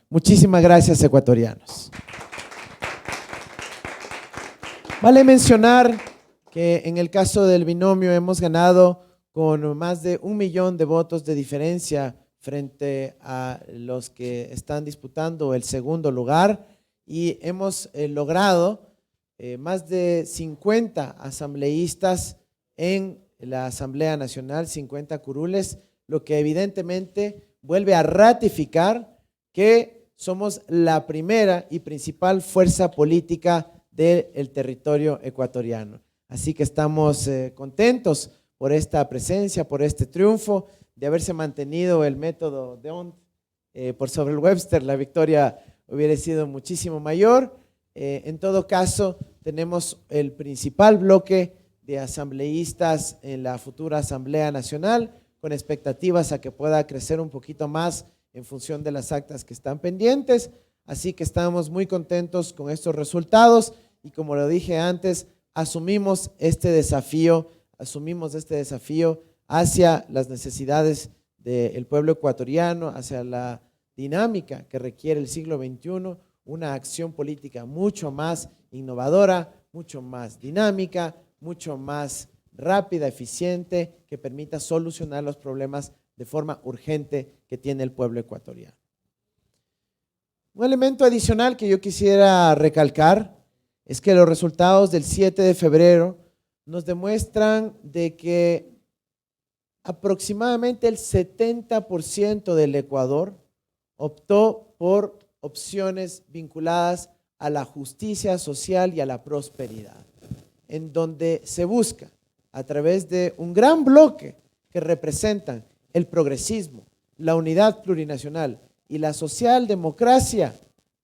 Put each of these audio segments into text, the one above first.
Muchísimas gracias, ecuatorianos. Vale mencionar que en el caso del binomio hemos ganado con más de 1 millón de votos de diferencia frente a los que están disputando el segundo lugar y hemos logrado más de 50 asambleístas en la Asamblea Nacional, 50 curules, lo que evidentemente vuelve a ratificar que somos la primera y principal fuerza política del territorio ecuatoriano. Así que estamos contentos por esta presencia, por este triunfo, de haberse mantenido el método D'Hondt por sobre el Webster. La victoria hubiera sido muchísimo mayor. En todo caso, tenemos el principal bloque de asambleístas en la futura Asamblea Nacional, con expectativas a que pueda crecer un poquito más en función de las actas que están pendientes. Así que estamos muy contentos con estos resultados y, como lo dije antes, asumimos este desafío hacia las necesidades del pueblo ecuatoriano, hacia la dinámica que requiere el siglo XXI, una acción política mucho más innovadora, mucho más dinámica, mucho más rápida, eficiente, que permita solucionar los problemas de forma urgente que tiene el pueblo ecuatoriano. Un elemento adicional que yo quisiera recalcar es que los resultados del 7 de febrero nos demuestran de que aproximadamente el 70% del Ecuador optó por opciones vinculadas a la justicia social y a la prosperidad, en donde se busca, a través de un gran bloque que representan el progresismo, la unidad plurinacional y la socialdemocracia,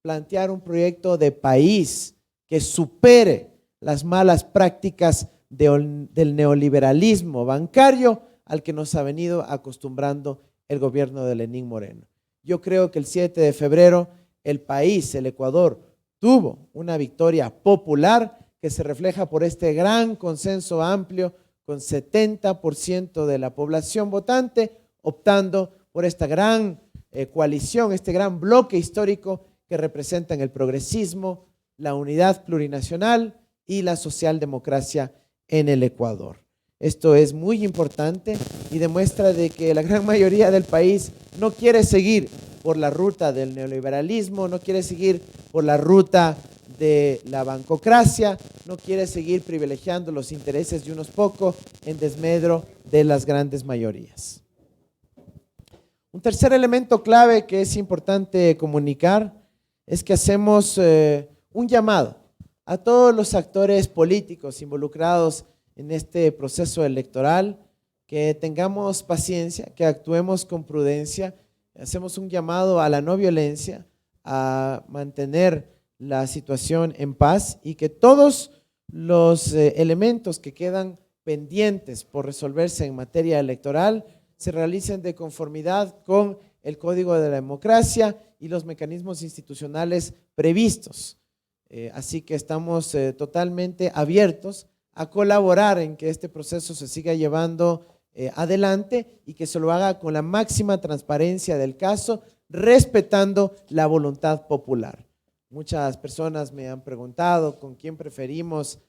plantear un proyecto de país que supere las malas prácticas del neoliberalismo bancario al que nos ha venido acostumbrando el gobierno de Lenín Moreno. Yo creo que el 7 de febrero el país, el Ecuador, tuvo una victoria popular que se refleja por este gran consenso amplio, con 70% de la población votante optando por esta gran coalición, este gran bloque histórico que representan el progresismo, la unidad plurinacional y la socialdemocracia en el Ecuador. Esto es muy importante y demuestra de que la gran mayoría del país no quiere seguir por la ruta del neoliberalismo, no quiere seguir por la ruta de la bancocracia, no quiere seguir privilegiando los intereses de unos pocos en desmedro de las grandes mayorías. Un tercer elemento clave que es importante comunicar es que hacemos un llamado a todos los actores políticos involucrados en este proceso electoral, que tengamos paciencia, que actuemos con prudencia. Hacemos un llamado a la no violencia, a mantener la situación en paz y que todos los elementos que quedan pendientes por resolverse en materia electoral se realicen de conformidad con el Código de la Democracia y los mecanismos institucionales previstos. Así que estamos totalmente abiertos a colaborar en que este proceso se siga llevando adelante y que se lo haga con la máxima transparencia del caso, respetando la voluntad popular. Muchas personas me han preguntado con quién preferimos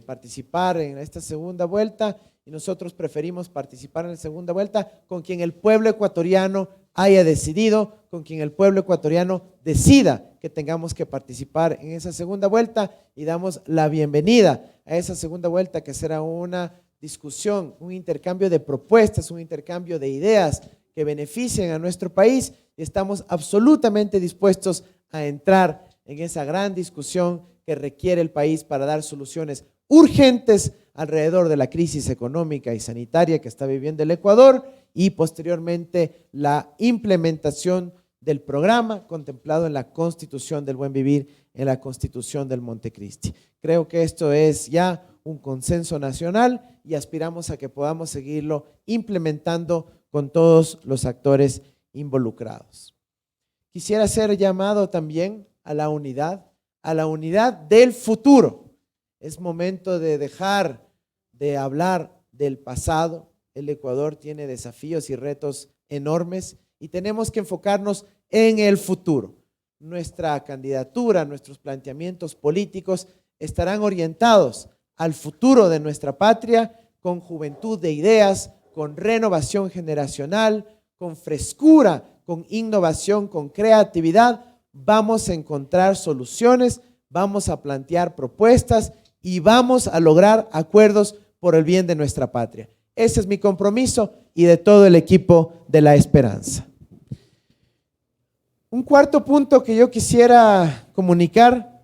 participar en esta segunda vuelta, y nosotros preferimos participar en la segunda vuelta con quien el pueblo ecuatoriano haya decidido, con quien el pueblo ecuatoriano decida que tengamos que participar en esa segunda vuelta, y damos la bienvenida a esa segunda vuelta, que será una discusión, un intercambio de propuestas, un intercambio de ideas que beneficien a nuestro país, y estamos absolutamente dispuestos a entrar en esa gran discusión que requiere el país para dar soluciones urgentes alrededor de la crisis económica y sanitaria que está viviendo el Ecuador, y posteriormente la implementación del programa contemplado en la Constitución del Buen Vivir, en la Constitución del Montecristi. Creo que esto es ya un consenso nacional y aspiramos a que podamos seguirlo implementando con todos los actores involucrados. Quisiera hacer llamado también a la unidad del futuro. Es momento de dejar de hablar del pasado. El Ecuador tiene desafíos y retos enormes y tenemos que enfocarnos en el futuro. Nuestra candidatura, nuestros planteamientos políticos estarán orientados al futuro de nuestra patria con juventud de ideas, con renovación generacional, con frescura, con innovación, con creatividad. Vamos a encontrar soluciones, vamos a plantear propuestas y vamos a lograr acuerdos por el bien de nuestra patria. Ese es mi compromiso y de todo el equipo de La Esperanza. Un cuarto punto que yo quisiera comunicar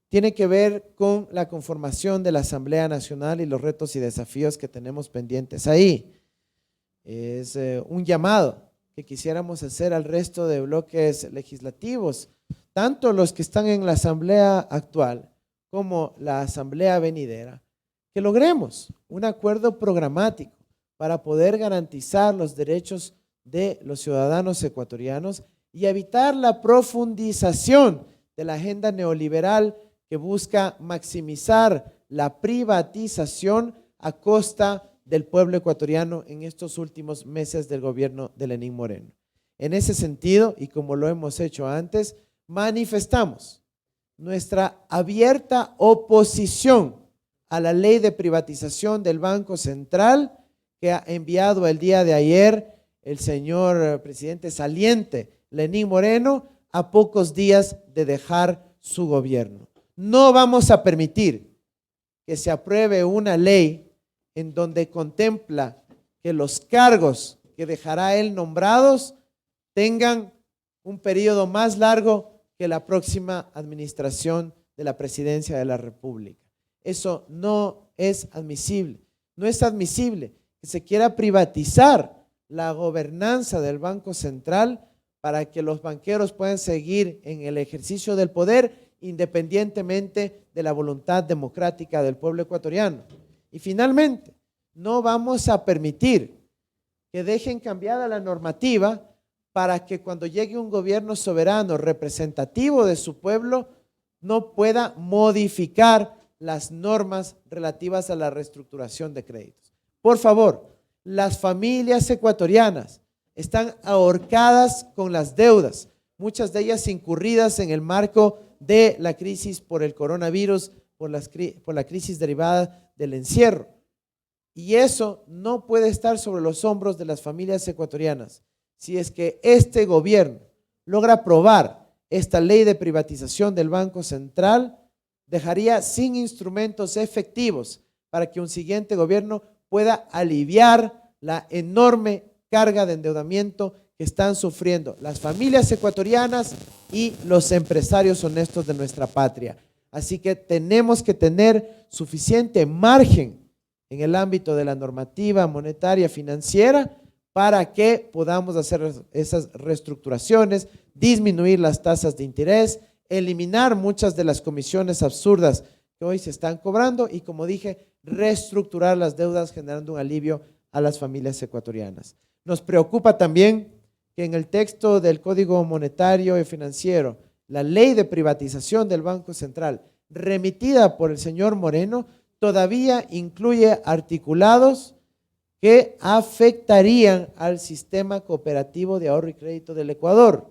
tiene que ver con la conformación de la Asamblea Nacional y los retos y desafíos que tenemos pendientes ahí. Es un llamado que quisiéramos hacer al resto de bloques legislativos, tanto los que están en la Asamblea actual como la Asamblea venidera, que logremos un acuerdo programático para poder garantizar los derechos de los ciudadanos ecuatorianos y evitar la profundización de la agenda neoliberal que busca maximizar la privatización a costa del pueblo ecuatoriano en estos últimos meses del gobierno de Lenín Moreno. En ese sentido, y como lo hemos hecho antes, manifestamos nuestra abierta oposición a la ley de privatización del Banco Central que ha enviado el día de ayer el señor presidente saliente Lenín Moreno a pocos días de dejar su gobierno. No vamos a permitir que se apruebe una ley en donde contempla que los cargos que dejará él nombrados tengan un periodo más largo que la próxima administración de la presidencia de la República. Eso no es admisible. No es admisible que se quiera privatizar la gobernanza del Banco Central para que los banqueros puedan seguir en el ejercicio del poder independientemente de la voluntad democrática del pueblo ecuatoriano. Y finalmente, no vamos a permitir que dejen cambiada la normativa para que cuando llegue un gobierno soberano representativo de su pueblo no pueda modificar las normas relativas a la reestructuración de créditos. Por favor, las familias ecuatorianas están ahorcadas con las deudas, muchas de ellas incurridas en el marco de la crisis por el coronavirus, por la crisis derivada del encierro. Y eso no puede estar sobre los hombros de las familias ecuatorianas. Si es que este gobierno logra aprobar esta ley de privatización del Banco Central, dejaría sin instrumentos efectivos para que un siguiente gobierno pueda aliviar la enorme carga de endeudamiento que están sufriendo las familias ecuatorianas y los empresarios honestos de nuestra patria. Así que tenemos que tener suficiente margen en el ámbito de la normativa monetaria financiera para que podamos hacer esas reestructuraciones, disminuir las tasas de interés, eliminar muchas de las comisiones absurdas que hoy se están cobrando y, como dije, reestructurar las deudas generando un alivio a las familias ecuatorianas. Nos preocupa también que en el texto del Código Monetario y Financiero, la ley de privatización del Banco Central, remitida por el señor Moreno, todavía incluye articulados que afectarían al sistema cooperativo de ahorro y crédito del Ecuador.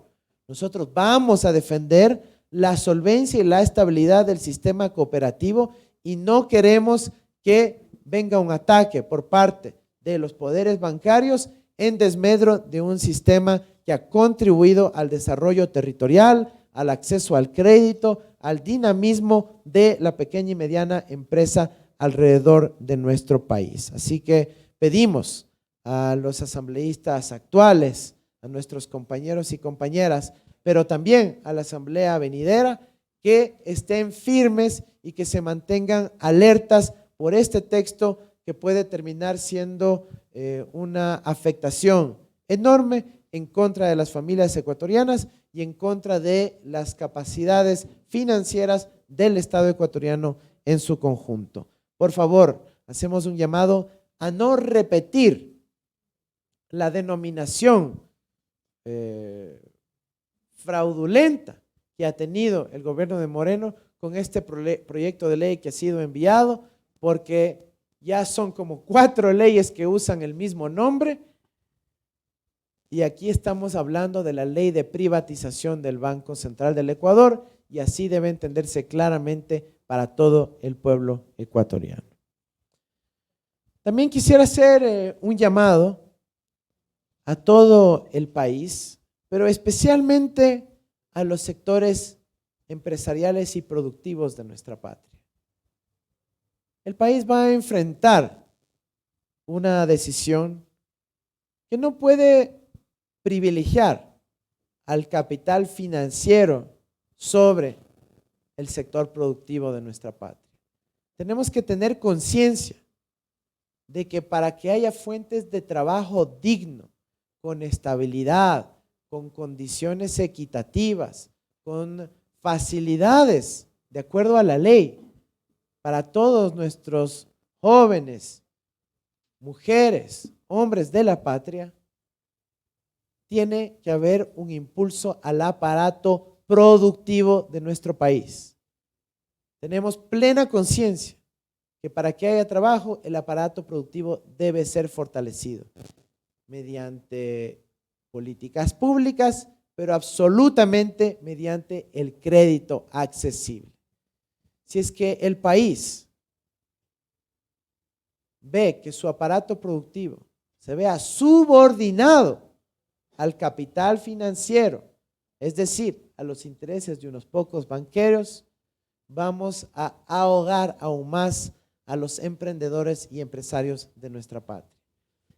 Nosotros vamos a defender la solvencia y la estabilidad del sistema cooperativo y no queremos que venga un ataque por parte de los poderes bancarios en desmedro de un sistema que ha contribuido al desarrollo territorial, al acceso al crédito, al dinamismo de la pequeña y mediana empresa alrededor de nuestro país. Así que pedimos a los asambleístas actuales, a nuestros compañeros y compañeras, pero también a la asamblea venidera, que estén firmes y que se mantengan alertas por este texto que puede terminar siendo una afectación enorme en contra de las familias ecuatorianas y en contra de las capacidades financieras del Estado ecuatoriano en su conjunto. Por favor, hacemos un llamado a no repetir la denominación fraudulenta que ha tenido el gobierno de Moreno con este proyecto de ley que ha sido enviado, porque ya son como 4 leyes que usan el mismo nombre Y aquí estamos hablando de la ley de privatización del Banco Central del Ecuador, y así debe entenderse claramente para todo el pueblo ecuatoriano. También quisiera hacer un llamado a todo el país, pero especialmente a los sectores empresariales y productivos de nuestra patria. El país va a enfrentar una decisión que no puede privilegiar al capital financiero sobre el sector productivo de nuestra patria. Tenemos que tener conciencia de que para que haya fuentes de trabajo digno, con estabilidad, con condiciones equitativas, con facilidades de acuerdo a la ley, para todos nuestros jóvenes, mujeres, hombres de la patria, tiene que haber un impulso al aparato productivo de nuestro país. Tenemos plena conciencia que para que haya trabajo, el aparato productivo debe ser fortalecido mediante políticas públicas, pero absolutamente mediante el crédito accesible. Si es que el país ve que su aparato productivo se vea subordinado al capital financiero, es decir, a los intereses de unos pocos banqueros, vamos a ahogar aún más a los emprendedores y empresarios de nuestra patria.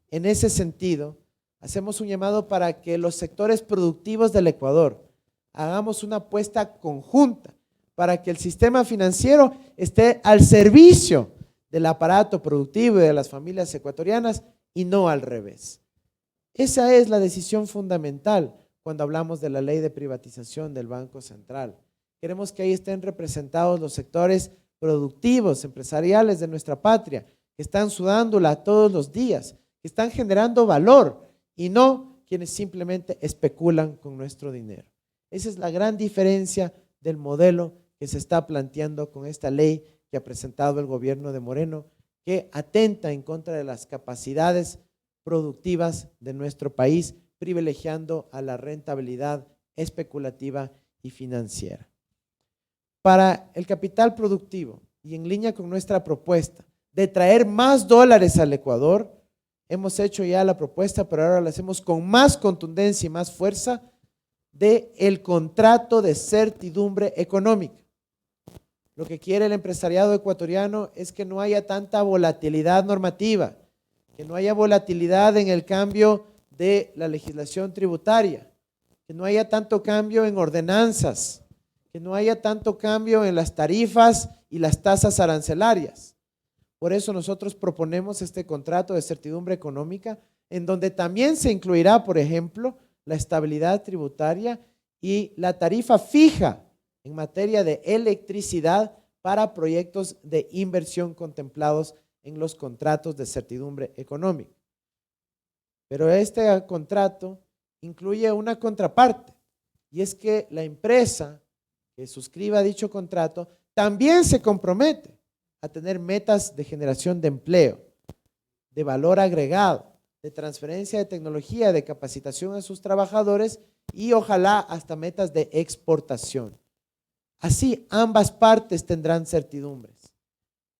En ese sentido, hacemos un llamado para que los sectores productivos del Ecuador hagamos una apuesta conjunta para que el sistema financiero esté al servicio del aparato productivo y de las familias ecuatorianas y no al revés. Esa es la decisión fundamental cuando hablamos de la ley de privatización del Banco Central. Queremos que ahí estén representados los sectores productivos, empresariales de nuestra patria, que están sudándola todos los días, que están generando valor y no quienes simplemente especulan con nuestro dinero. Esa es la gran diferencia del modelo que se está planteando con esta ley que ha presentado el gobierno de Moreno, que atenta en contra de las capacidades productivas de nuestro país, privilegiando a la rentabilidad especulativa y financiera. Para el capital productivo y en línea con nuestra propuesta de traer más dólares al Ecuador, hemos hecho ya la propuesta, pero ahora la hacemos con más contundencia y más fuerza del contrato de certidumbre económica. Lo que quiere el empresariado ecuatoriano es que no haya tanta volatilidad normativa, que no haya volatilidad en el cambio de la legislación tributaria, que no haya tanto cambio en ordenanzas, que no haya tanto cambio en las tarifas y las tasas arancelarias. Por eso nosotros proponemos este contrato de certidumbre económica, en donde también se incluirá, por ejemplo, la estabilidad tributaria y la tarifa fija en materia de electricidad para proyectos de inversión contemplados en los contratos de certidumbre económica. Pero este contrato incluye una contraparte, y es que la empresa que suscriba dicho contrato también se compromete a tener metas de generación de empleo, de valor agregado, de transferencia de tecnología, de capacitación a sus trabajadores y ojalá hasta metas de exportación. Así ambas partes tendrán certidumbres.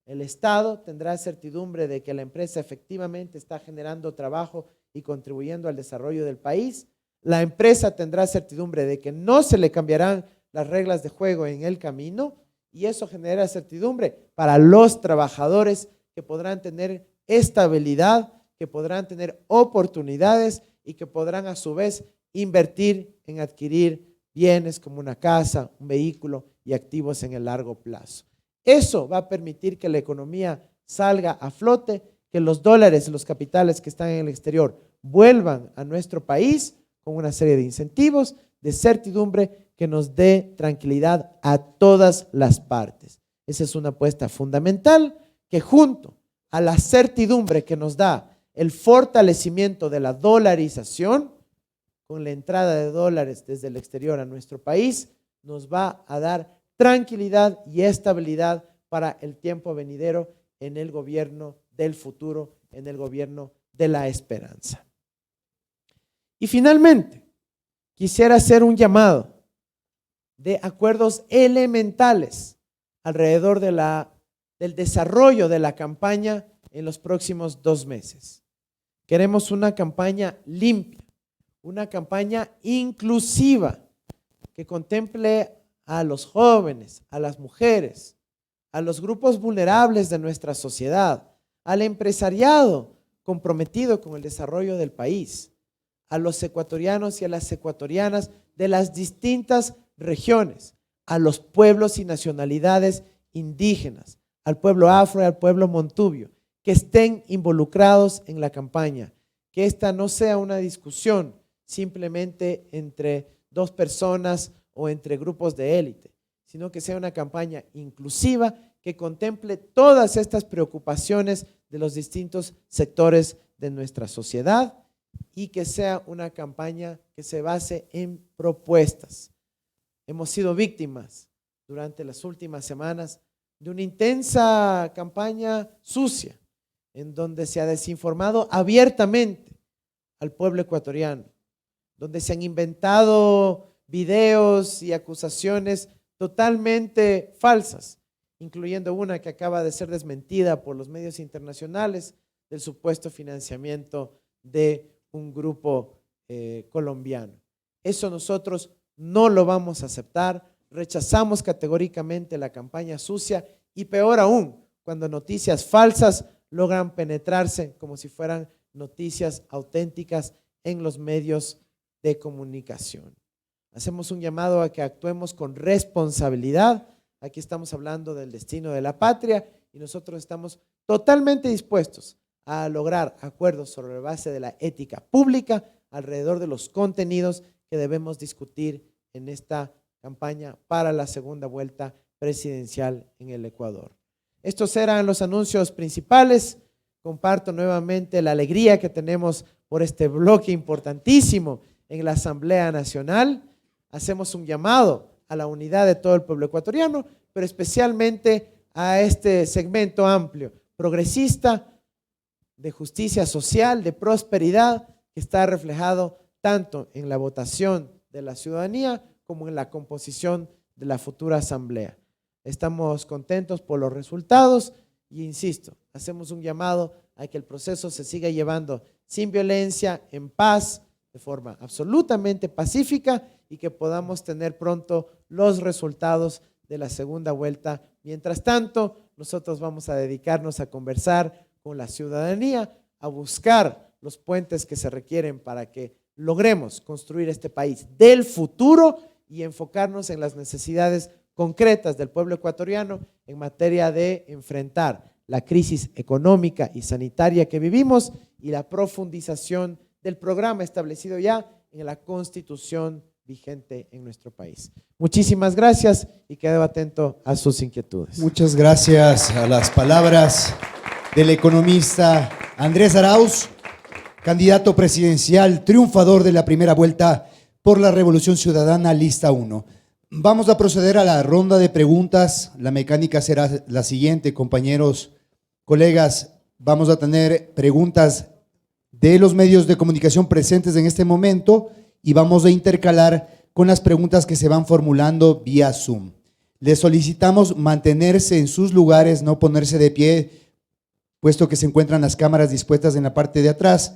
El Estado tendrá certidumbre de que la empresa efectivamente está generando trabajo y contribuyendo al desarrollo del país. La empresa tendrá certidumbre de que no se le cambiarán las reglas de juego en el camino, y eso genera certidumbre para los trabajadores que podrán tener estabilidad, que podrán tener oportunidades y que podrán a su vez invertir en adquirir bienes como una casa, un vehículo y activos en el largo plazo. Eso va a permitir que la economía salga a flote, que los dólares, los capitales que están en el exterior vuelvan a nuestro país con una serie de incentivos, de certidumbre que nos dé tranquilidad a todas las partes. Esa es una apuesta fundamental que junto a la certidumbre que nos da el fortalecimiento de la dolarización, con la entrada de dólares desde el exterior a nuestro país, nos va a dar tranquilidad y estabilidad para el tiempo venidero en el gobierno del futuro, en el gobierno de la esperanza. Y finalmente, quisiera hacer un llamado de acuerdos elementales alrededor del desarrollo de la campaña en los próximos 2 meses. Queremos una campaña limpia, una campaña inclusiva que contemple a los jóvenes, a las mujeres, a los grupos vulnerables de nuestra sociedad, al empresariado comprometido con el desarrollo del país, a los ecuatorianos y a las ecuatorianas de las distintas regiones, a los pueblos y nacionalidades indígenas, al pueblo afro y al pueblo montubio, que estén involucrados en la campaña, que esta no sea una discusión simplemente entre 2 personas o entre grupos de élite, sino que sea una campaña inclusiva que contemple todas estas preocupaciones de los distintos sectores de nuestra sociedad y que sea una campaña que se base en propuestas. Hemos sido víctimas durante las últimas semanas de una intensa campaña sucia, en donde se ha desinformado abiertamente al pueblo ecuatoriano, donde se han inventado videos y acusaciones totalmente falsas, incluyendo una que acaba de ser desmentida por los medios internacionales del supuesto financiamiento de un grupo colombiano. Eso nosotros no lo vamos a aceptar, rechazamos categóricamente la campaña sucia y peor aún, cuando noticias falsas logran penetrarse como si fueran noticias auténticas en los medios de comunicación. Hacemos un llamado a que actuemos con responsabilidad. Aquí estamos hablando del destino de la patria y nosotros estamos totalmente dispuestos a lograr acuerdos sobre la base de la ética pública alrededor de los contenidos que debemos discutir en esta campaña para la segunda vuelta presidencial en el Ecuador. Estos eran los anuncios principales. Comparto nuevamente la alegría que tenemos por este bloque importantísimo en la Asamblea Nacional. Hacemos un llamado a la unidad de todo el pueblo ecuatoriano, pero especialmente a este segmento amplio, progresista, de justicia social, de prosperidad, que está reflejado tanto en la votación de la ciudadanía como en la composición de la futura asamblea. Estamos contentos por los resultados y insisto, hacemos un llamado a que el proceso se siga llevando sin violencia, en paz, de forma absolutamente pacífica y que podamos tener pronto los resultados de la segunda vuelta. Mientras tanto, nosotros vamos a dedicarnos a conversar con la ciudadanía, a buscar los puentes que se requieren para que logremos construir este país del futuro y enfocarnos en las necesidades concretas del pueblo ecuatoriano en materia de enfrentar la crisis económica y sanitaria que vivimos y la profundización del programa establecido ya en la Constitución vigente en nuestro país. Muchísimas gracias y quedo atento a sus inquietudes. Muchas gracias a las palabras del economista Andrés Arauz, candidato presidencial, triunfador de la primera vuelta por la Revolución Ciudadana, lista 1. Vamos a proceder a la ronda de preguntas. La mecánica será la siguiente, compañeros, colegas. Vamos a tener preguntas de los medios de comunicación presentes en este momento y vamos a intercalar con las preguntas que se van formulando vía Zoom. Les solicitamos mantenerse en sus lugares, no ponerse de pie, puesto que se encuentran las cámaras dispuestas en la parte de atrás,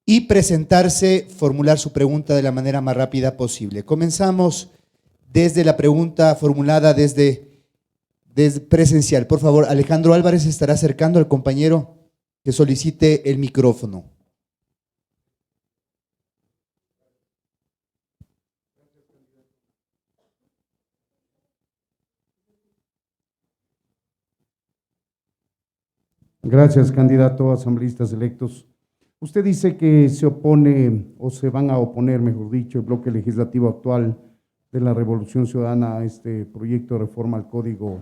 y presentarse, formular su pregunta de la manera más rápida posible. Comenzamos desde la pregunta formulada desde presencial. Por favor, Alejandro Álvarez estará acercando al compañero que solicite el micrófono. Gracias, candidato a asambleístas electos. Usted dice que se opone o se van a oponer, mejor dicho, el bloque legislativo actual de la Revolución Ciudadana a este proyecto de reforma al Código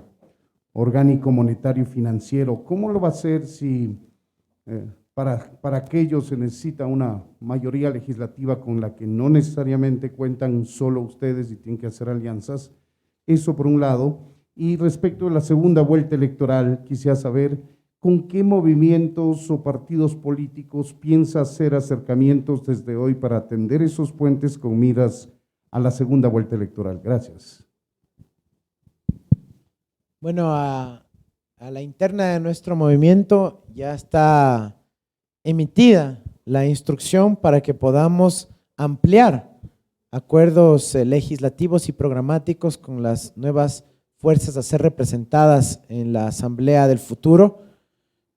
Orgánico Monetario y Financiero. ¿Cómo lo va a hacer si para aquello se necesita una mayoría legislativa con la que no necesariamente cuentan solo ustedes y tienen que hacer alianzas? Eso por un lado. Y respecto a la segunda vuelta electoral, quisiera saber ¿con qué movimientos o partidos políticos piensa hacer acercamientos desde hoy para atender esos puentes con miras a la segunda vuelta electoral? Gracias. Bueno, a la interna de nuestro movimiento ya está emitida la instrucción para que podamos ampliar acuerdos legislativos y programáticos con las nuevas fuerzas a ser representadas en la Asamblea del futuro.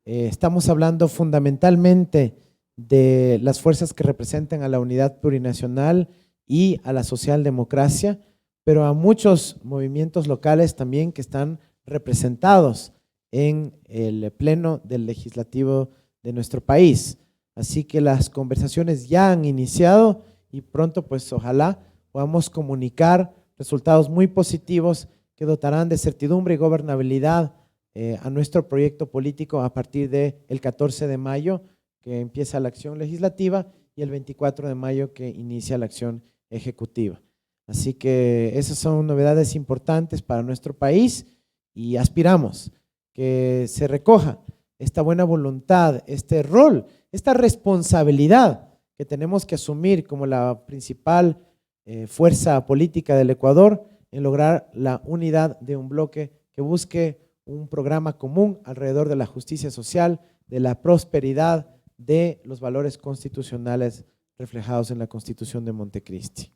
Estamos hablando fundamentalmente de las fuerzas que representan a la unidad plurinacional y a la socialdemocracia, pero a muchos movimientos locales también que están representados en el pleno del legislativo de nuestro país. Así que las conversaciones ya han iniciado y pronto pues ojalá podamos comunicar resultados muy positivos que dotarán de certidumbre y gobernabilidad a nuestro proyecto político a partir del 14 de mayo, que empieza la acción legislativa, y el 24 de mayo, que inicia la acción ejecutiva. Así que esas son novedades importantes para nuestro país y aspiramos que se recoja esta buena voluntad, este rol, esta responsabilidad que tenemos que asumir como la principal fuerza política del Ecuador en lograr la unidad de un bloque que busque un programa común alrededor de la justicia social, de la prosperidad, de los valores constitucionales reflejados en la Constitución de Montecristi.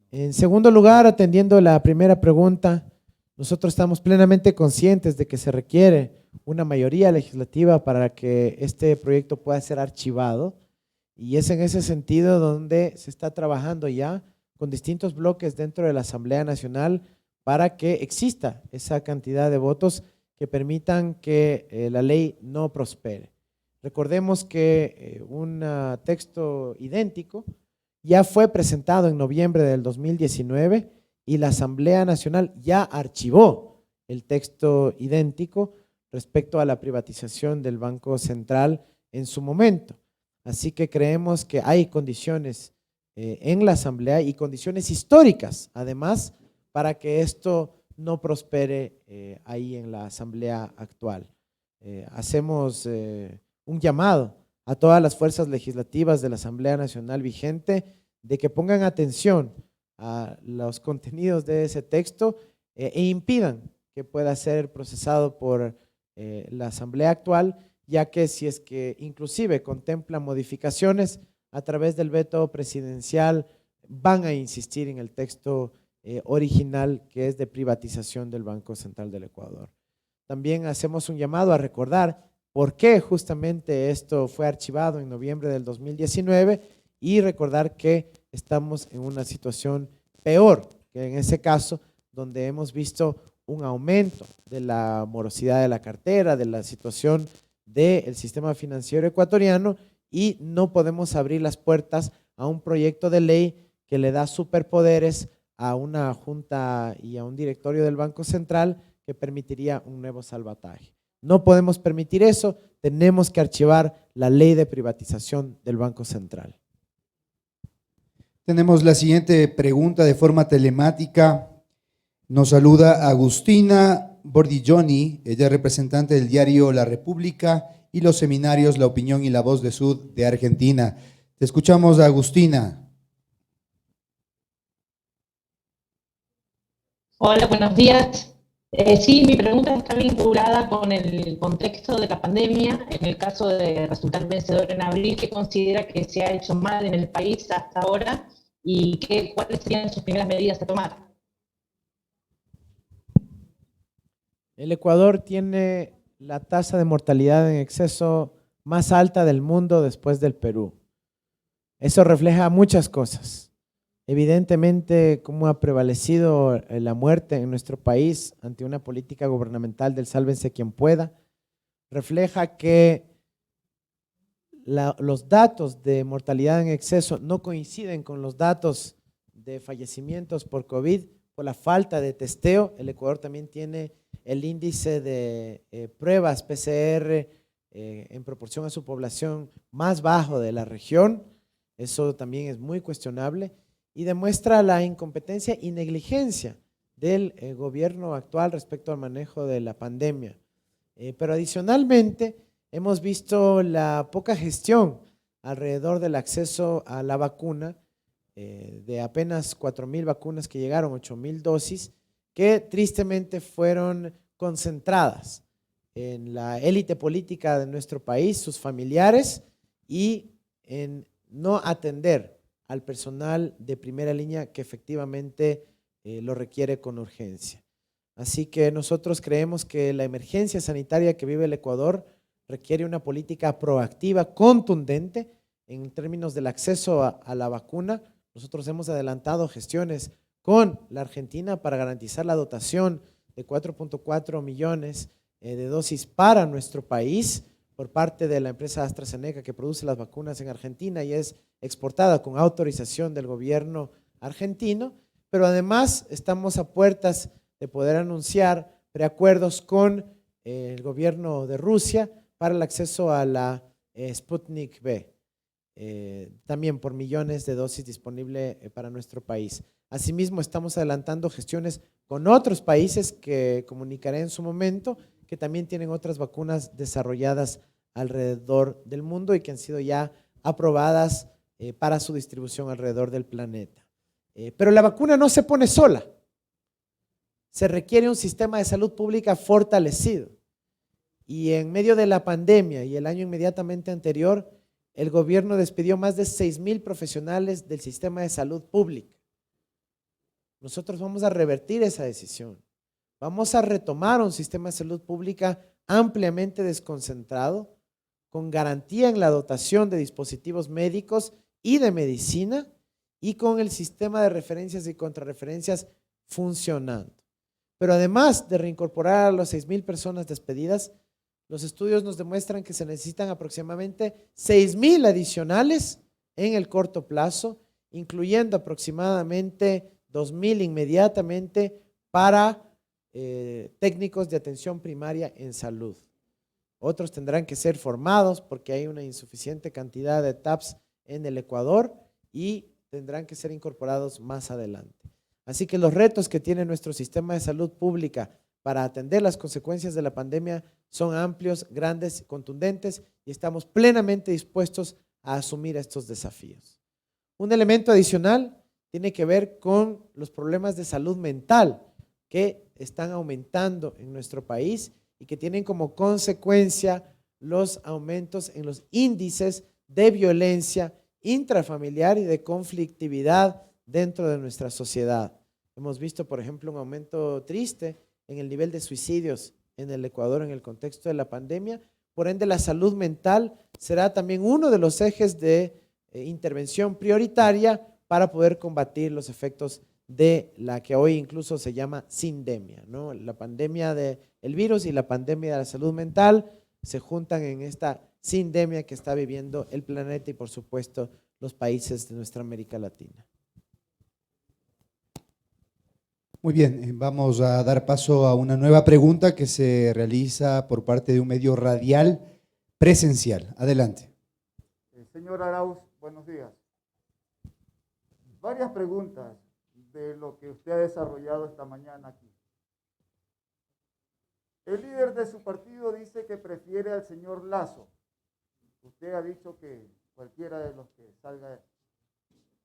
En segundo lugar, atendiendo la primera pregunta, nosotros estamos plenamente conscientes de que se requiere una mayoría legislativa para que este proyecto pueda ser archivado, y es en ese sentido donde se está trabajando ya con distintos bloques dentro de la Asamblea Nacional para que exista esa cantidad de votos que permitan que la ley no prospere. Recordemos que un texto idéntico ya fue presentado en noviembre del 2019 y la Asamblea Nacional ya archivó el texto idéntico respecto a la privatización del Banco Central en su momento. Así que creemos que hay condiciones en la Asamblea y condiciones históricas, además, para que esto no prospere ahí en la Asamblea actual. Hacemos un llamado a todas las fuerzas legislativas de la Asamblea Nacional vigente de que pongan atención a los contenidos de ese texto e impidan que pueda ser procesado por la Asamblea actual, ya que si es que inclusive contempla modificaciones a través del veto presidencial, van a insistir en el texto original, que es de privatización del Banco Central del Ecuador. También hacemos un llamado a recordar por qué justamente esto fue archivado en noviembre del 2019 y recordar que estamos en una situación peor que en ese caso, donde hemos visto un aumento de la morosidad de la cartera, de la situación del sistema financiero ecuatoriano, y no podemos abrir las puertas a un proyecto de ley que le da superpoderes a una junta y a un directorio del Banco Central que permitiría un nuevo salvataje. No podemos permitir eso, tenemos que archivar la ley de privatización del Banco Central. Tenemos la siguiente pregunta de forma telemática. Nos saluda Agustina Bordigioni, ella es representante del diario La República y los seminarios La Opinión y La Voz de Sud de Argentina. Te escuchamos, Agustina. Hola, buenos días. Sí, mi pregunta está vinculada con el contexto de la pandemia. En el caso de resultar vencedor en abril, ¿qué considera que se ha hecho mal en el país hasta ahora y cuáles serían sus primeras medidas a tomar? El Ecuador tiene la tasa de mortalidad en exceso más alta del mundo después del Perú. Eso refleja muchas cosas. Evidentemente, cómo ha prevalecido la muerte en nuestro país ante una política gubernamental del sálvese quien pueda. Refleja que los datos de mortalidad en exceso no coinciden con los datos de fallecimientos por COVID por la falta de testeo. El Ecuador también tiene el índice de pruebas PCR en proporción a su población más bajo de la región. Eso también es muy cuestionable y demuestra la incompetencia y negligencia del gobierno actual respecto al manejo de la pandemia. Pero adicionalmente hemos visto la poca gestión alrededor del acceso a la vacuna, de apenas 4,000 vacunas que llegaron, 8,000 dosis, que tristemente fueron concentradas en la élite política de nuestro país, sus familiares, y en no atender al personal de primera línea que efectivamente lo requiere con urgencia. Así que nosotros creemos que la emergencia sanitaria que vive el Ecuador requiere una política proactiva, contundente, en términos del acceso a la vacuna. Nosotros hemos adelantado gestiones con la Argentina para garantizar la dotación de 4,4 millones de dosis para nuestro país por parte de la empresa AstraZeneca que produce las vacunas en Argentina y es exportada con autorización del gobierno argentino, pero además estamos a puertas de poder anunciar preacuerdos con el gobierno de Rusia para el acceso a la Sputnik V. También por millones de dosis disponible para nuestro país. Asimismo, estamos adelantando gestiones con otros países que comunicaré en su momento, que también tienen otras vacunas desarrolladas alrededor del mundo y que han sido ya aprobadas para su distribución alrededor del planeta. Pero la vacuna no se pone sola. Se requiere un sistema de salud pública fortalecido. Y en medio de la pandemia y el año inmediatamente anterior, el gobierno despidió más de 6,000 profesionales del sistema de salud pública. Nosotros vamos a revertir esa decisión. Vamos a retomar un sistema de salud pública ampliamente desconcentrado, con garantía en la dotación de dispositivos médicos y de medicina y con el sistema de referencias y contrarreferencias funcionando. Pero además de reincorporar a las 6,000 personas despedidas, los estudios nos demuestran que se necesitan aproximadamente 6,000 adicionales en el corto plazo, incluyendo aproximadamente 2,000 inmediatamente para técnicos de atención primaria en salud. Otros tendrán que ser formados porque hay una insuficiente cantidad de TAPS en el Ecuador y tendrán que ser incorporados más adelante. Así que los retos que tiene nuestro sistema de salud pública para atender las consecuencias de la pandemia son amplios, grandes, contundentes y estamos plenamente dispuestos a asumir estos desafíos. Un elemento adicional tiene que ver con los problemas de salud mental que están aumentando en nuestro país y que tienen como consecuencia los aumentos en los índices de violencia intrafamiliar y de conflictividad dentro de nuestra sociedad. Hemos visto, por ejemplo, un aumento triste en el nivel de suicidios en el Ecuador en el contexto de la pandemia. Por ende, la salud mental será también uno de los ejes de intervención prioritaria para poder combatir los efectos de la que hoy incluso se llama sindemia, ¿no? La pandemia del virus y la pandemia de la salud mental se juntan en esta sindemia que está viviendo el planeta y, por supuesto, los países de nuestra América Latina. Muy bien, vamos a dar paso a una nueva pregunta que se realiza por parte de un medio radial presencial. Adelante. Señor Arauz, buenos días. Varias preguntas de lo que usted ha desarrollado esta mañana aquí. El líder de su partido dice que prefiere al señor Lasso. Usted ha dicho que cualquiera de los que salga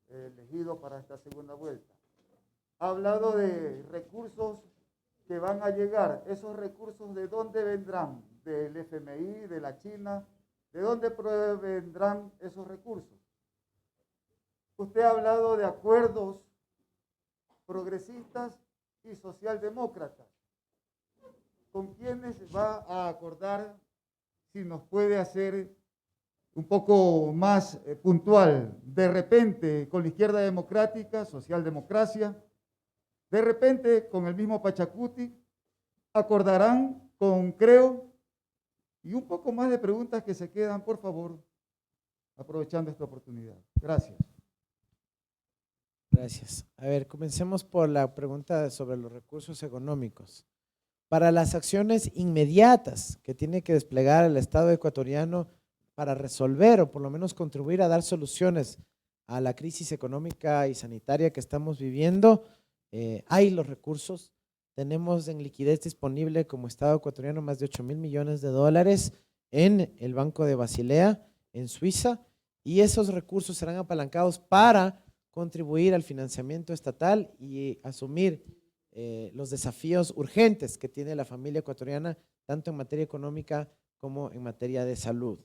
elegido para esta segunda vuelta. Ha hablado de recursos que van a llegar. ¿Esos recursos de dónde vendrán? ¿Del FMI, de la China? ¿De dónde vendrán esos recursos? Usted ha hablado de acuerdos progresistas y socialdemócratas. ¿Con quiénes va a acordar? Si nos puede hacer un poco más puntual. De repente con la izquierda democrática, socialdemocracia. De repente con el mismo Pachacuti. Acordarán con Creo. Y un poco más de preguntas que se quedan, por favor, aprovechando esta oportunidad. Gracias. Gracias. A ver, comencemos por la pregunta sobre los recursos económicos. Para las acciones inmediatas que tiene que desplegar el Estado ecuatoriano para resolver o por lo menos contribuir a dar soluciones a la crisis económica y sanitaria que estamos viviendo, hay los recursos. tenemos en liquidez disponible como Estado ecuatoriano más de 8.000 millones de dólares en el Banco de Basilea, en Suiza, y esos recursos serán apalancados para contribuir al financiamiento estatal y asumir los desafíos urgentes que tiene la familia ecuatoriana, tanto en materia económica como en materia de salud.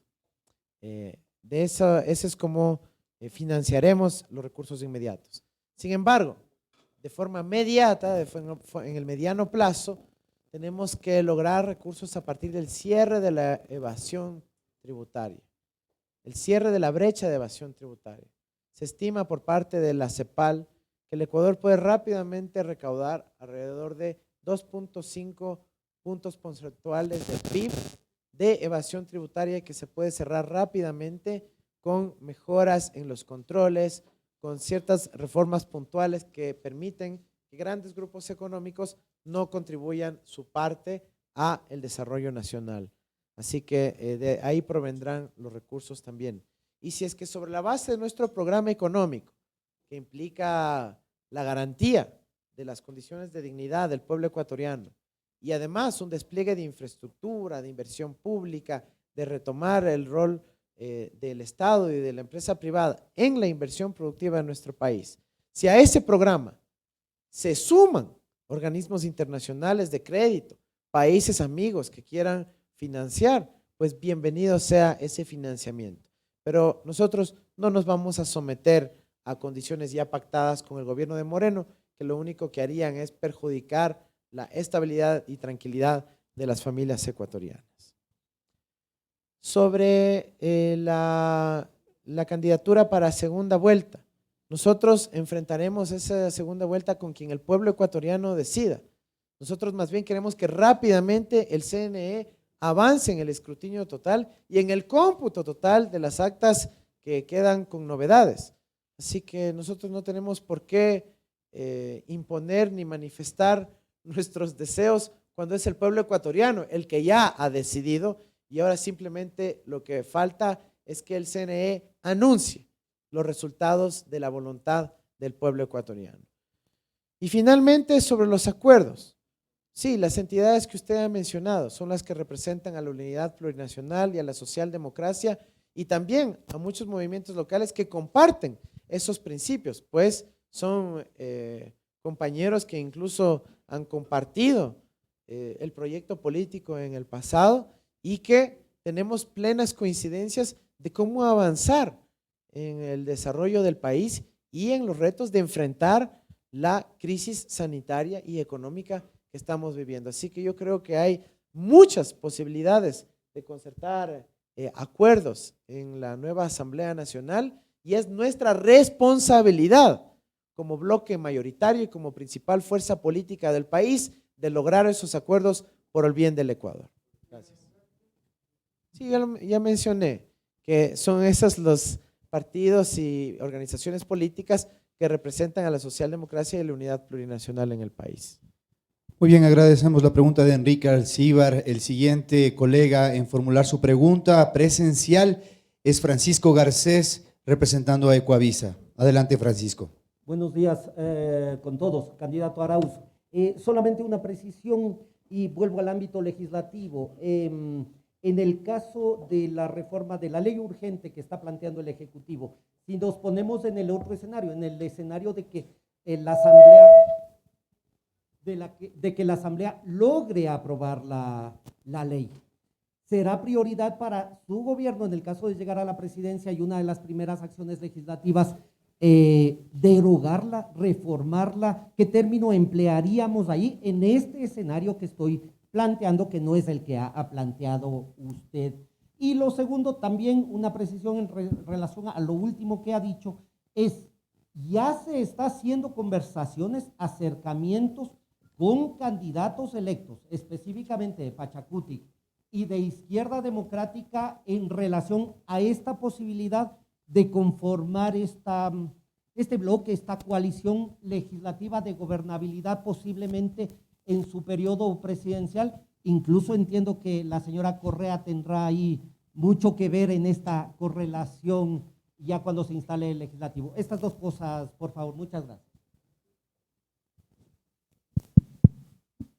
Eso es como financiaremos los recursos inmediatos. Sin embargo, de forma inmediata, en el mediano plazo, tenemos que lograr recursos a partir del cierre de la evasión tributaria, el cierre de la brecha de evasión tributaria. Se estima por parte de la CEPAL que el Ecuador puede rápidamente recaudar alrededor de 2.5 puntos porcentuales del PIB de evasión tributaria que se puede cerrar rápidamente con mejoras en los controles, con ciertas reformas puntuales que permiten que grandes grupos económicos no contribuyan su parte a el desarrollo nacional. Así que de ahí provendrán los recursos también. Y si es que sobre la base de nuestro programa económico, que implica la garantía de las condiciones de dignidad del pueblo ecuatoriano y además un despliegue de infraestructura, de inversión pública, de retomar el rol del Estado y de la empresa privada en la inversión productiva de nuestro país, si a ese programa se suman organismos internacionales de crédito, países amigos que quieran financiar, pues bienvenido sea ese financiamiento. Pero nosotros no nos vamos a someter a condiciones ya pactadas con el gobierno de Moreno, que lo único que harían es perjudicar la estabilidad y tranquilidad de las familias ecuatorianas. Sobre la candidatura para segunda vuelta, nosotros enfrentaremos esa segunda vuelta con quien el pueblo ecuatoriano decida. Nosotros más bien queremos que rápidamente el CNE avance en el escrutinio total y en el cómputo total de las actas que quedan con novedades. Así que nosotros no tenemos por qué imponer ni manifestar nuestros deseos cuando es el pueblo ecuatoriano el que ya ha decidido, y ahora simplemente lo que falta es que el CNE anuncie los resultados de la voluntad del pueblo ecuatoriano. Y finalmente, sobre los acuerdos. Sí, las entidades que usted ha mencionado son las que representan a la unidad plurinacional y a la socialdemocracia y también a muchos movimientos locales que comparten esos principios, pues son compañeros que incluso han compartido el proyecto político en el pasado y que tenemos plenas coincidencias de cómo avanzar en el desarrollo del país y en los retos de enfrentar la crisis sanitaria y económica que estamos viviendo. Así que yo creo que hay muchas posibilidades de concertar acuerdos en la nueva Asamblea Nacional y es nuestra responsabilidad como bloque mayoritario y como principal fuerza política del país de lograr esos acuerdos por el bien del Ecuador. Gracias. Sí, ya mencioné que son esos los partidos y organizaciones políticas que representan a la socialdemocracia y la unidad plurinacional en el país. Muy bien, agradecemos la pregunta de Enrique Alcíbar. El siguiente colega en formular su pregunta presencial es Francisco Garcés, representando a Ecuavisa. Adelante, Francisco. Buenos días con todos, candidato Arauz. Solamente una precisión y vuelvo al ámbito legislativo. En el caso de la reforma de la ley urgente que está planteando el Ejecutivo, si nos ponemos en el otro escenario, en el escenario de que la Asamblea, de que la Asamblea logre aprobar la ley, ¿será prioridad para su gobierno en el caso de llegar a la presidencia y una de las primeras acciones legislativas derogarla, reformarla? ¿Qué término emplearíamos ahí en este escenario que estoy planteando, que no es el que ha planteado usted? Y lo segundo, también una precisión en relación a lo último que ha dicho, es, ya se está haciendo conversaciones, acercamientos con candidatos electos, específicamente de Pachacutic y de Izquierda Democrática en relación a esta posibilidad de conformar este bloque, esta coalición legislativa de gobernabilidad posiblemente en su periodo presidencial. Incluso entiendo que la señora Correa tendrá ahí mucho que ver en esta correlación ya cuando se instale el legislativo. Estas dos cosas, por favor. Muchas gracias.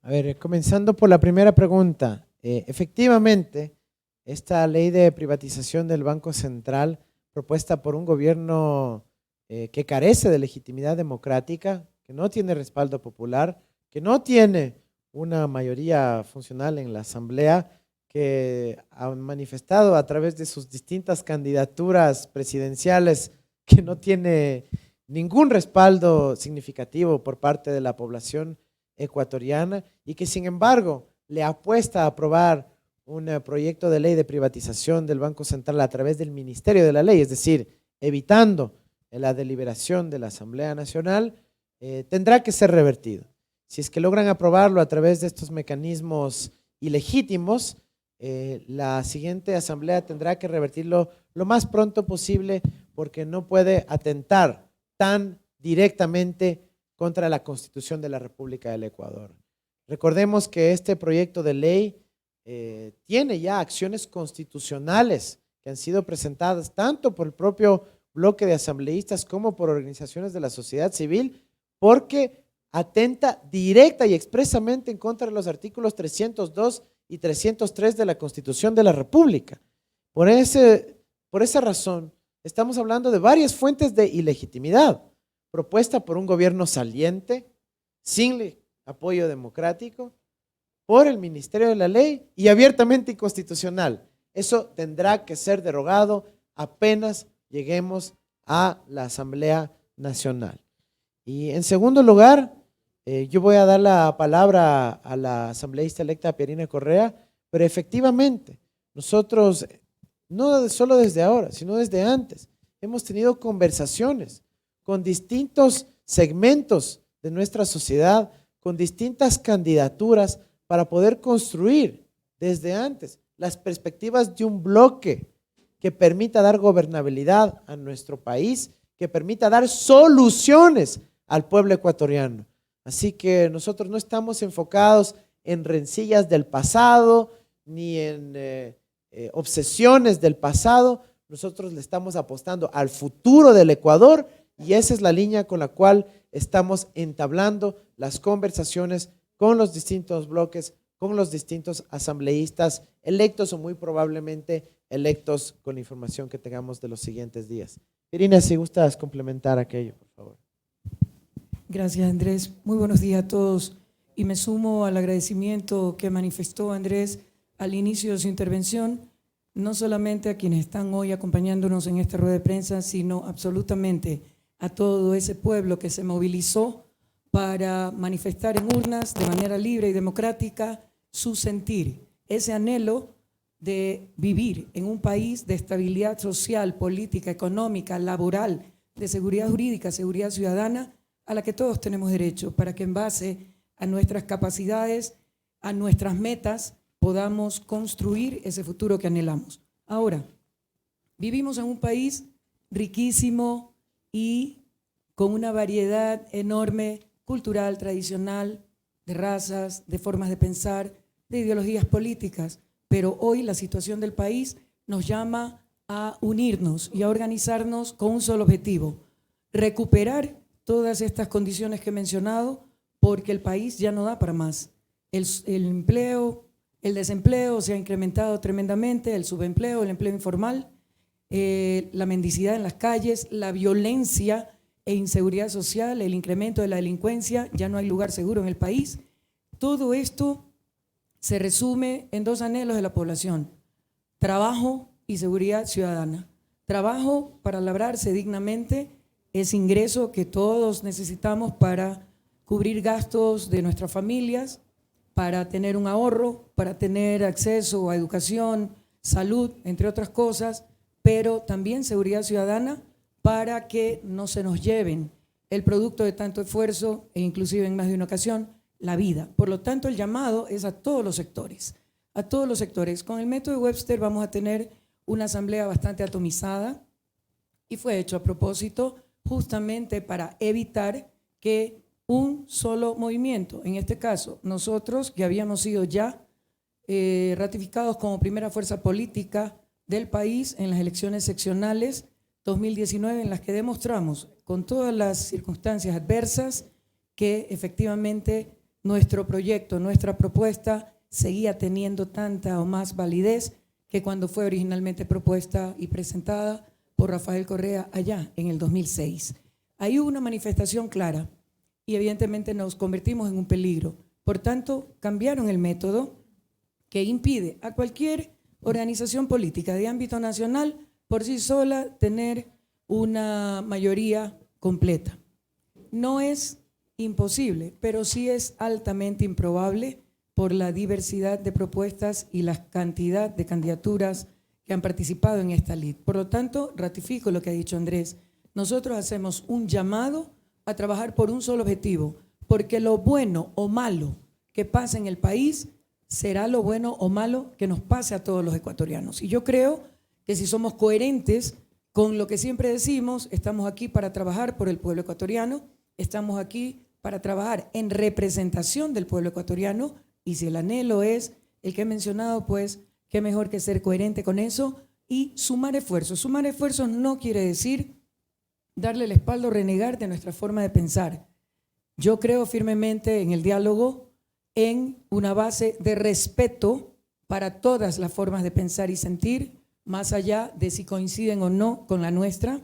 A ver, comenzando por la primera pregunta. Efectivamente, esta ley de privatización del Banco Central, propuesta por un gobierno que carece de legitimidad democrática, que no tiene respaldo popular, que no tiene una mayoría funcional en la Asamblea, que han manifestado a través de sus distintas candidaturas presidenciales que no tiene ningún respaldo significativo por parte de la población ecuatoriana y que sin embargo le apuesta a aprobar un proyecto de ley de privatización del Banco Central a través del Ministerio de la Ley, es decir, evitando la deliberación de la Asamblea Nacional, tendrá que ser revertido. Si es que logran aprobarlo a través de estos mecanismos ilegítimos, la siguiente Asamblea tendrá que revertirlo lo más pronto posible porque no puede atentar tan directamente contra la Constitución de la República del Ecuador. Recordemos que este proyecto de ley tiene ya acciones constitucionales que han sido presentadas tanto por el propio bloque de asambleístas como por organizaciones de la sociedad civil, porque atenta directa y expresamente en contra de los artículos 302 y 303 de la Constitución de la República. Por esa razón, estamos hablando de varias fuentes de ilegitimidad, propuesta por un gobierno saliente, sin apoyo democrático, por el Ministerio de la Ley y abiertamente inconstitucional. Eso tendrá que ser derogado apenas lleguemos a la Asamblea Nacional. Y en segundo lugar, yo voy a dar la palabra a la asambleísta electa Pierina Correa, pero efectivamente, nosotros, no solo desde ahora, sino desde antes, hemos tenido conversaciones con distintos segmentos de nuestra sociedad, con distintas candidaturas para poder construir desde antes las perspectivas de un bloque que permita dar gobernabilidad a nuestro país, que permita dar soluciones al pueblo ecuatoriano. Así que nosotros no estamos enfocados en rencillas del pasado, ni en obsesiones del pasado. Nosotros le estamos apostando al futuro del Ecuador y esa es la línea con la cual estamos entablando las conversaciones con los distintos bloques, con los distintos asambleístas electos o muy probablemente electos con la información que tengamos de los siguientes días. Irina, si gustas complementar aquello, por favor. Gracias, Andrés. Muy buenos días a todos. Y me sumo al agradecimiento que manifestó Andrés al inicio de su intervención, no solamente a quienes están hoy acompañándonos en esta rueda de prensa, sino absolutamente a todo ese pueblo que se movilizó para manifestar en urnas de manera libre y democrática su sentir, ese anhelo de vivir en un país de estabilidad social, política, económica, laboral, de seguridad jurídica, seguridad ciudadana, a la que todos tenemos derecho, para que en base a nuestras capacidades, a nuestras metas, podamos construir ese futuro que anhelamos. Ahora, vivimos en un país riquísimo y con una variedad enorme, cultural, tradicional, de razas, de formas de pensar, de ideologías políticas, pero hoy la situación del país nos llama a unirnos y a organizarnos con un solo objetivo: recuperar todas estas condiciones que he mencionado, porque el país ya no da para más. El desempleo se ha incrementado tremendamente, el subempleo, el empleo informal, la mendicidad en las calles, la violencia e inseguridad social, el incremento de la delincuencia, ya no hay lugar seguro en el país. Todo esto se resume en dos anhelos de la población: trabajo y seguridad ciudadana. Trabajo para labrarse dignamente, ese ingreso que todos necesitamos para cubrir gastos de nuestras familias, para tener un ahorro, para tener acceso a educación, salud, entre otras cosas, pero también seguridad ciudadana para que no se nos lleven el producto de tanto esfuerzo e inclusive en más de una ocasión, la vida. Por lo tanto, el llamado es a todos los sectores, a todos los sectores. Con el método de Webster vamos a tener una asamblea bastante atomizada y fue hecho a propósito justamente para evitar que un solo movimiento, en este caso nosotros que habíamos sido ya ratificados como primera fuerza política del país en las elecciones seccionales 2019, en las que demostramos con todas las circunstancias adversas que efectivamente nuestro proyecto, nuestra propuesta seguía teniendo tanta o más validez que cuando fue originalmente propuesta y presentada por Rafael Correa allá en el 2006. Ahí hubo una manifestación clara y evidentemente nos convertimos en un peligro. Por tanto, cambiaron el método que impide a cualquier organización política de ámbito nacional por sí sola tener una mayoría completa. No es imposible, pero sí es altamente improbable por la diversidad de propuestas y la cantidad de candidaturas que han participado en esta lid. Por lo tanto, ratifico lo que ha dicho Andrés. Nosotros hacemos un llamado a trabajar por un solo objetivo, porque lo bueno o malo que pasa en el país será lo bueno o malo que nos pase a todos los ecuatorianos. Y yo creo que si somos coherentes con lo que siempre decimos, estamos aquí para trabajar por el pueblo ecuatoriano, estamos aquí para trabajar en representación del pueblo ecuatoriano, y si el anhelo es el que he mencionado, pues qué mejor que ser coherente con eso y sumar esfuerzos. Sumar esfuerzos no quiere decir darle la espalda o renegar de nuestra forma de pensar. Yo creo firmemente en el diálogo, en una base de respeto para todas las formas de pensar y sentir, más allá de si coinciden o no con la nuestra.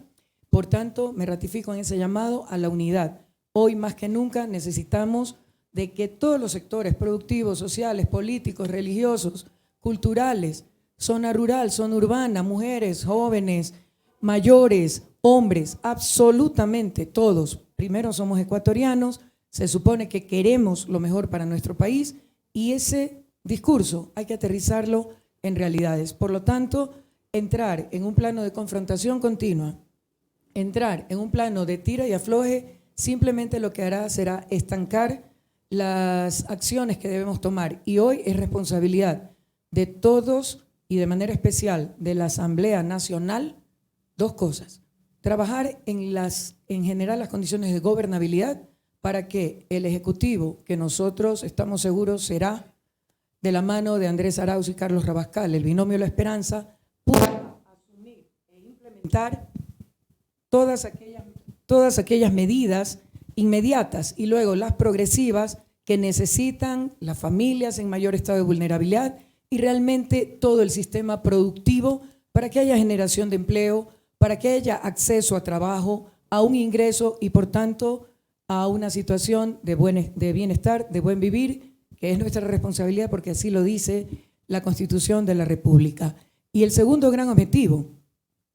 Por tanto, me ratifico en ese llamado a la unidad. Hoy más que nunca necesitamos de que todos los sectores productivos, sociales, políticos, religiosos, culturales, zona rural, zona urbana, mujeres, jóvenes, mayores, hombres, absolutamente todos, primero somos ecuatorianos, se supone que queremos lo mejor para nuestro país y ese discurso hay que aterrizarlo en realidades. Por lo tanto, entrar en un plano de confrontación continua, entrar en un plano de tira y afloje, simplemente lo que hará será estancar las acciones que debemos tomar. Y hoy es responsabilidad de todos y de manera especial de la Asamblea Nacional, dos cosas. Trabajar en general las condiciones de gobernabilidad para que el Ejecutivo, que nosotros estamos seguros será de la mano de Andrés Arauz y Carlos Rabascal, el binomio La Esperanza, pueda asumir e implementar todas aquellas medidas inmediatas y luego las progresivas que necesitan las familias en mayor estado de vulnerabilidad y realmente todo el sistema productivo para que haya generación de empleo, para que haya acceso a trabajo, a un ingreso y por tanto a una situación de bienestar, de buen vivir, que es nuestra responsabilidad porque así lo dice la Constitución de la República. Y el segundo gran objetivo,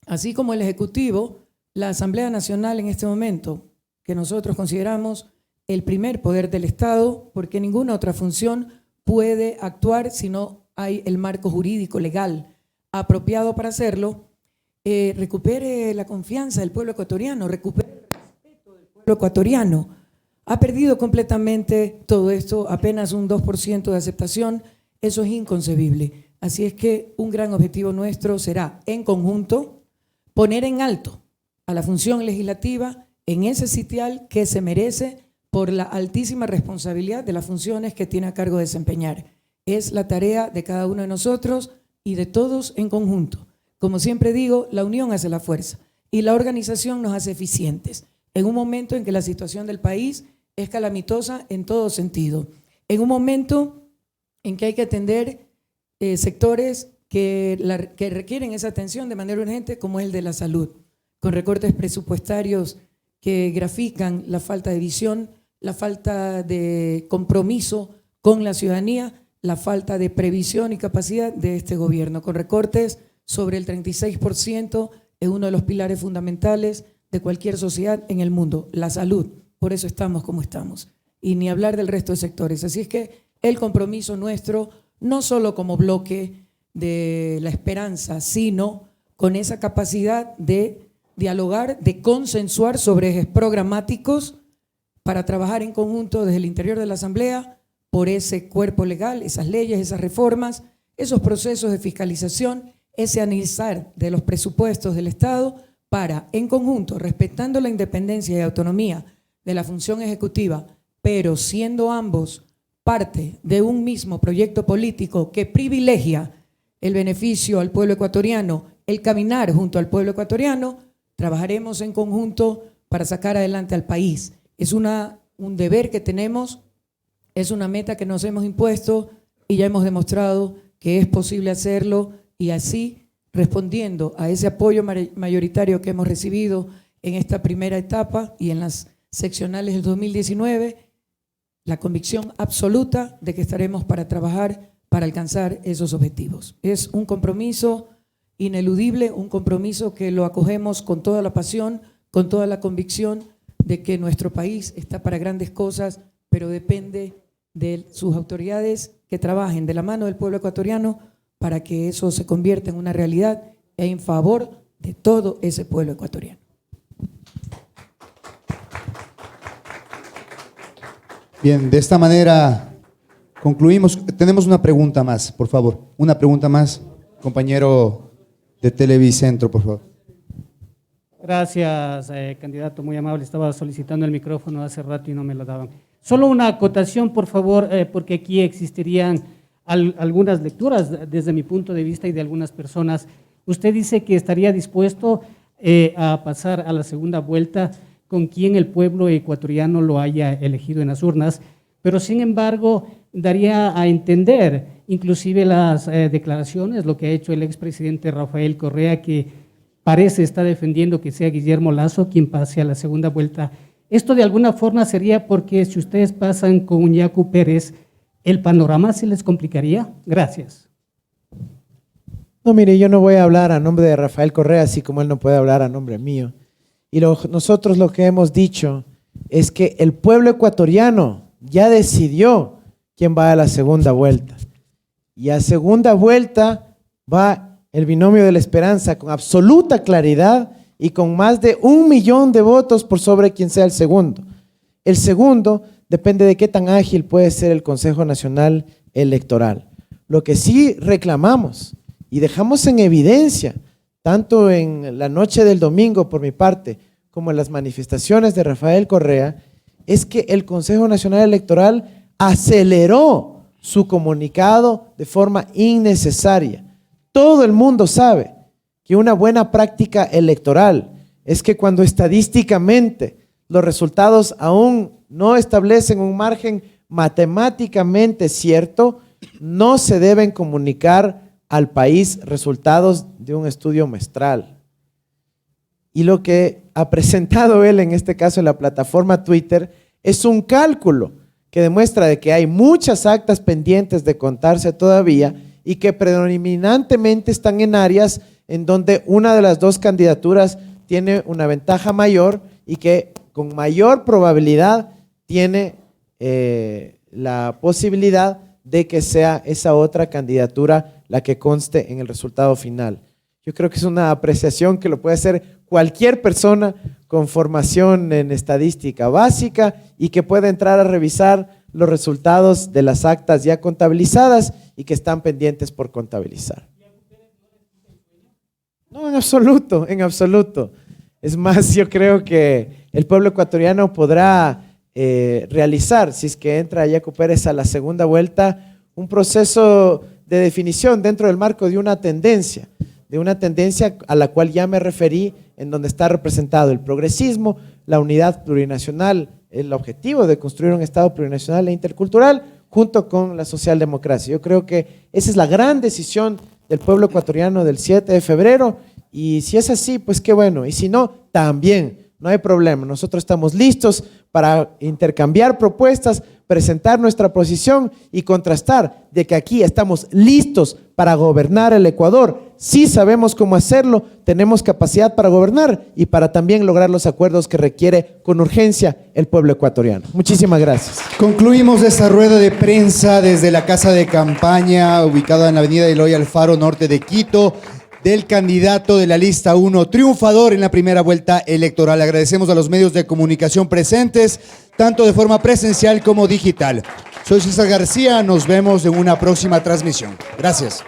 así como el Ejecutivo, la Asamblea Nacional en este momento, que nosotros consideramos el primer poder del Estado, porque ninguna otra función puede actuar si no hay el marco jurídico legal apropiado para hacerlo, recupere la confianza del pueblo ecuatoriano, recupere el respeto del pueblo ecuatoriano. Ha perdido completamente todo esto, apenas un 2% de aceptación, eso es inconcebible. Así es que un gran objetivo nuestro será, en conjunto, poner en alto a la función legislativa en ese sitial que se merece por la altísima responsabilidad de las funciones que tiene a cargo de desempeñar. Es la tarea de cada uno de nosotros y de todos en conjunto. Como siempre digo, la unión hace la fuerza y la organización nos hace eficientes en un momento en que la situación del país es calamitosa en todo sentido, en un momento en que hay que atender sectores que requieren esa atención de manera urgente, como es el de la salud, con recortes presupuestarios que grafican la falta de visión, la falta de compromiso con la ciudadanía, la falta de previsión y capacidad de este gobierno, con recortes sobre el 36% en uno de los pilares fundamentales de cualquier sociedad en el mundo, la salud. Por eso estamos como estamos. Y ni hablar del resto de sectores. Así es que el compromiso nuestro, no solo como bloque de La Esperanza, sino con esa capacidad de dialogar, de consensuar sobre ejes programáticos para trabajar en conjunto desde el interior de la Asamblea por ese cuerpo legal, esas leyes, esas reformas, esos procesos de fiscalización, ese analizar de los presupuestos del Estado para, en conjunto, respetando la independencia y autonomía de la función ejecutiva, pero siendo ambos parte de un mismo proyecto político que privilegia el beneficio al pueblo ecuatoriano, el caminar junto al pueblo ecuatoriano, trabajaremos en conjunto para sacar adelante al país. Es un deber que tenemos Es una meta que nos hemos impuesto y ya hemos demostrado que es posible hacerlo, y así, respondiendo a ese apoyo mayoritario que hemos recibido en esta primera etapa y en las seccionales del 2019, la convicción absoluta de que estaremos para trabajar para alcanzar esos objetivos. Es un compromiso ineludible, un compromiso que lo acogemos con toda la pasión, con toda la convicción de que nuestro país está para grandes cosas, pero depende de sus autoridades que trabajen de la mano del pueblo ecuatoriano para que eso se convierta en una realidad en favor de todo ese pueblo ecuatoriano. Bien, de esta manera concluimos. Tenemos una pregunta más, por favor. Una pregunta más, compañero de Televicentro, por favor. Gracias, candidato, muy amable. Estaba solicitando el micrófono hace rato y no me lo daban. Solo una acotación, por favor, porque aquí existirían algunas lecturas desde mi punto de vista y de algunas personas. Usted dice que estaría dispuesto a pasar a la segunda vuelta con quien el pueblo ecuatoriano lo haya elegido en las urnas, pero sin embargo daría a entender, inclusive las declaraciones, lo que ha hecho el expresidente Rafael Correa, que parece está defendiendo que sea Guillermo Lasso quien pase a la segunda vuelta. Esto de alguna forma sería porque si ustedes pasan con Yacu Pérez, ¿el panorama se les complicaría? Gracias. No, mire, yo no voy a hablar a nombre de Rafael Correa, así como él no puede hablar a nombre mío. Y nosotros lo que hemos dicho es que el pueblo ecuatoriano ya decidió quién va a la segunda vuelta. Y a segunda vuelta va el binomio de la esperanza con absoluta claridad y con más de 1 millón de votos por sobre quien sea el segundo. El segundo depende de qué tan ágil puede ser el Consejo Nacional Electoral. Lo que sí reclamamos y dejamos en evidencia, tanto en la noche del domingo por mi parte, como en las manifestaciones de Rafael Correa, es que el Consejo Nacional Electoral aceleró su comunicado de forma innecesaria. Todo el mundo sabe que una buena práctica electoral es que cuando estadísticamente los resultados aún no establecen un margen matemáticamente cierto, no se deben comunicar al país resultados de un estudio muestral. Y lo que ha presentado él, en este caso en la plataforma Twitter, es un cálculo que demuestra de que hay muchas actas pendientes de contarse todavía y que predominantemente están en áreas en donde una de las dos candidaturas tiene una ventaja mayor y que con mayor probabilidad tiene la posibilidad de que sea esa otra candidatura la que conste en el resultado final. Yo creo que es una apreciación que lo puede hacer cualquier persona con formación en estadística básica y que pueda entrar a revisar los resultados de las actas ya contabilizadas y que están pendientes por contabilizar. No, en absoluto, en absoluto. Es más, yo creo que el pueblo ecuatoriano podrá realizar, si es que entra Yacu Pérez a la segunda vuelta, un proceso de definición dentro del marco de una tendencia a la cual ya me referí, en donde está representado el progresismo, la unidad plurinacional, el objetivo de construir un Estado plurinacional e intercultural, junto con la socialdemocracia. Yo creo que esa es la gran decisión del pueblo ecuatoriano del 7 de febrero, y si es así, pues qué bueno, y si no, también, no hay problema. Nosotros estamos listos para intercambiar propuestas, presentar nuestra posición y contrastar de que aquí estamos listos para gobernar el Ecuador. Sí sabemos cómo hacerlo, tenemos capacidad para gobernar y para también lograr los acuerdos que requiere con urgencia el pueblo ecuatoriano. Muchísimas gracias. Concluimos esta rueda de prensa desde la casa de campaña ubicada en la avenida Eloy Alfaro, norte de Quito, del candidato de la lista 1, triunfador en la primera vuelta electoral. Agradecemos a los medios de comunicación presentes, tanto de forma presencial como digital. Soy César García, nos vemos en una próxima transmisión. Gracias.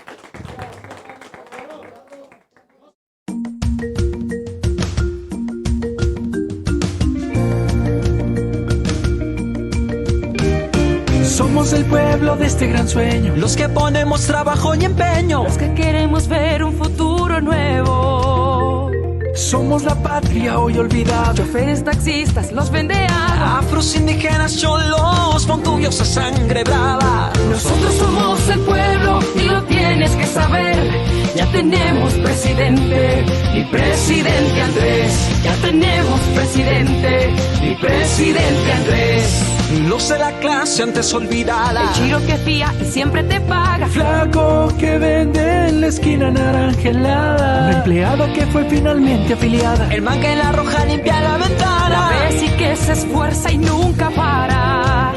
Somos el pueblo de este gran sueño, los que ponemos trabajo y empeño, los que queremos ver un futuro nuevo. Somos la patria hoy olvidada. Choferes, taxistas, los vende agua. Afros, indígenas, cholos, montubios a sangre brava. Nosotros somos el pueblo y lo tienes que saber. Ya tenemos presidente, mi presidente Andrés. Ya tenemos presidente, mi presidente Andrés. Los de la clase antes olvidada. El chiro que fía y siempre te paga. Flaco que vende en la esquina naranja helada. La empleada que fue finalmente afiliada. El man que en la roja limpia la ventana. La Bessie que se esfuerza y nunca para.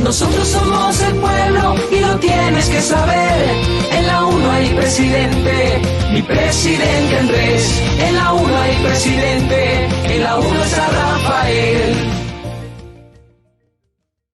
Nosotros somos el pueblo y lo tienes que saber. En la 1 hay presidente, mi presidente Andrés. En la 1 hay presidente, en la 1 está Rafael.